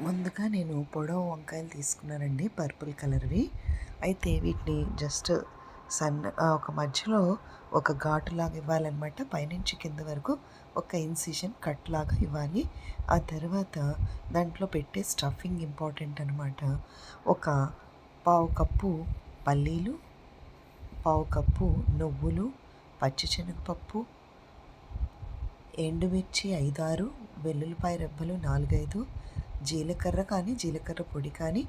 ముందుగా నేను పొడవు వంకాయలు తీసుకున్నానండి, పర్పుల్ కలర్వి. అయితే వీటిని జస్ట్ ఒక మధ్యలో ఒక ఘాటులాగా ఇవ్వాలన్నమాట. పైనుంచి కింద వరకు ఒక ఇన్సిషన్ కట్ లాగా ఇవ్వాలి. ఆ తర్వాత దాంట్లో పెట్టే స్టఫింగ్ ఇంపార్టెంట్ అనమాట. ఒక పావు కప్పు పల్లీలు, పావు కప్పు నువ్వులు, పచ్చిశనగపప్పు, ఎండుమిర్చి 5, 6, వెల్లుల్లిపాయ రెబ్బలు 4, 5, జీలకర్ర కానీ జీలకర్ర పొడి కానీ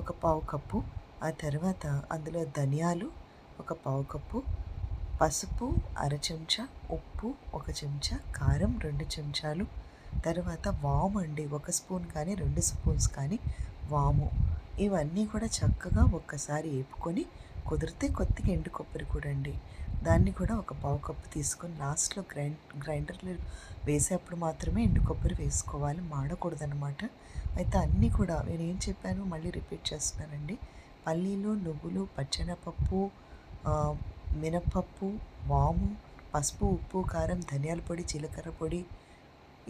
ఒక పావు కప్పు. ఆ తర్వాత అందులో ధనియాలు ఒక పావు కప్పు, పసుపు అర చెంచా, ఉప్పు ఒక చెంచా, కారం 2 చెంచాలు, తర్వాత వాము అండి, 1 స్పూన్ కానీ 2 స్పూన్స్ కానీ వాము. ఇవన్నీ కూడా చక్కగా ఒక్కసారి వేపుకొని, కుదిరితే కొద్దిగా ఎండు కొబ్బరి కూడా అండి, దాన్ని కూడా ఒక పావు కప్పు తీసుకొని లాస్ట్లో గ్రైండర్లో వేసేప్పుడు మాత్రమే ఎండు కొబ్బరి వేసుకోవాలి, మాడకూడదనమాట. అయితే అన్నీ కూడా నేను ఏం చెప్పాను మళ్ళీ రిపీట్ చేస్తున్నానండి. పల్లీలు, నువ్వులు, పచ్చెనపప్పు, మినప్పప్పు, వాము, పసుపు, ఉప్పు, కారం, ధనియాల పొడి, జీలకర్ర పొడి,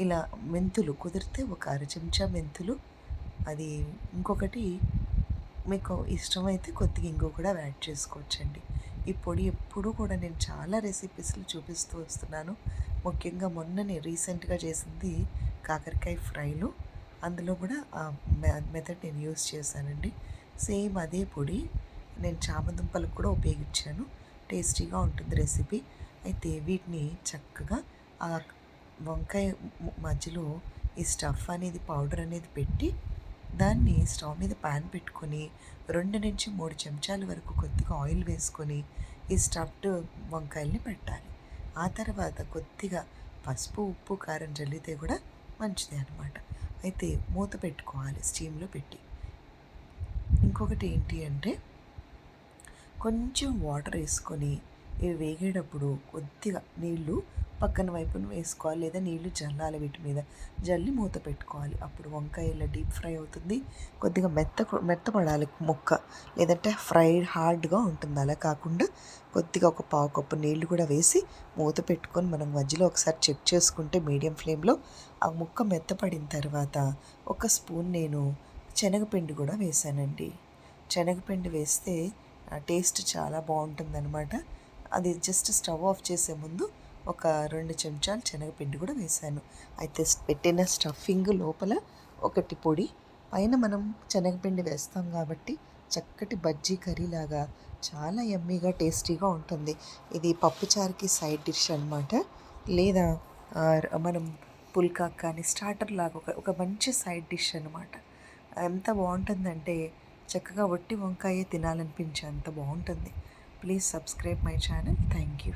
ఇలా మెంతులు కుదిరితే ఒక అర చెంచా మెంతులు. అది ఇంకొకటి మీకు ఇష్టమైతే కొద్దిగా ఇంగువ కూడా యాడ్ చేసుకోవచ్చండి. ఈ పొడి ఎప్పుడూ కూడా నేను చాలా రెసిపీస్లో చూపిస్తూ వస్తున్నాను. ముఖ్యంగా మొన్ననే రీసెంట్గా చేసింది కాకరకాయ ఫ్రైలు, అందులో కూడా ఆ మెథడ్ నేను యూస్ చేశానండి. సేమ్ అదే పొడి నేను చామదుంపలకు కూడా ఉపయోగించాను. టేస్టీగా ఉంటుంది రెసిపీ. అయితే వీటిని చక్కగా ఆ వంకాయ మధ్యలో ఈ స్టఫ్ అనేది, పౌడర్ అనేది పెట్టి, దాన్ని స్టవ్ మీద ప్యాన్ పెట్టుకొని 2 నుంచి 3 చెంచాల వరకు కొద్దిగా ఆయిల్ వేసుకొని ఈ స్టఫ్డ్ వంకాయల్ని పెట్టాలి. ఆ తర్వాత కొద్దిగా పసుపు, ఉప్పు, కారం జల్లితే కూడా మంచిదే అనమాట. అయితే మూత పెట్టుకోవాలి స్టీమ్లో పెట్టి. ఇంకొకటి ఏంటి అంటే, కొంచెం వాటర్ వేసుకొని ఇవి వేగేటప్పుడు కొద్దిగా నీళ్ళు పక్కన వైపున వేసుకోవాలి, లేదా నీళ్లు జల్లాలి, వీటి మీద జల్లి మూత పెట్టుకోవాలి. అప్పుడు వంకాయ ఇలా డీప్ ఫ్రై అవుతుంది. కొద్దిగా మెత్తపడాలి ముక్క, లేదంటే ఫ్రైడ్ హార్డ్గా ఉంటుంది. అలా కాకుండా కొద్దిగా ఒక పావు కప్పు నీళ్లు కూడా వేసి మూత పెట్టుకొని మనం మధ్యలో ఒకసారి చెక్ చేసుకుంటే మీడియం ఫ్లేమ్లో ఆ ముక్క మెత్తపడిన తర్వాత 1 స్పూన్ నేను శనగపిండి కూడా వేసానండి. శనగపిండి వేస్తే టేస్ట్ చాలా బాగుంటుందన్నమాట. అది జస్ట్ స్టవ్ ఆఫ్ చేసే ముందు ఒక 2 చెంచాలు శనగపిండి కూడా వేసాను. అయితే పెట్టిన స్టఫింగ్ లోపల ఒకటి పొడి, పైన మనం శనగపిండి వేస్తాం కాబట్టి చక్కటి బజ్జీ కర్రీ లాగా చాలా యమ్మీగా టేస్టీగా ఉంటుంది. ఇది పప్పుచారుకి సైడ్ డిష్ అనమాట. లేదా మనం పుల్కా కానీ స్టార్టర్ లాగా ఒక మంచి సైడ్ డిష్ అనమాట. ఎంత బాగుంటుందంటే చక్కగా వట్టి వంకాయ తినాలనిపించే అంత బాగుంటుంది. Please subscribe my channel. Thank you.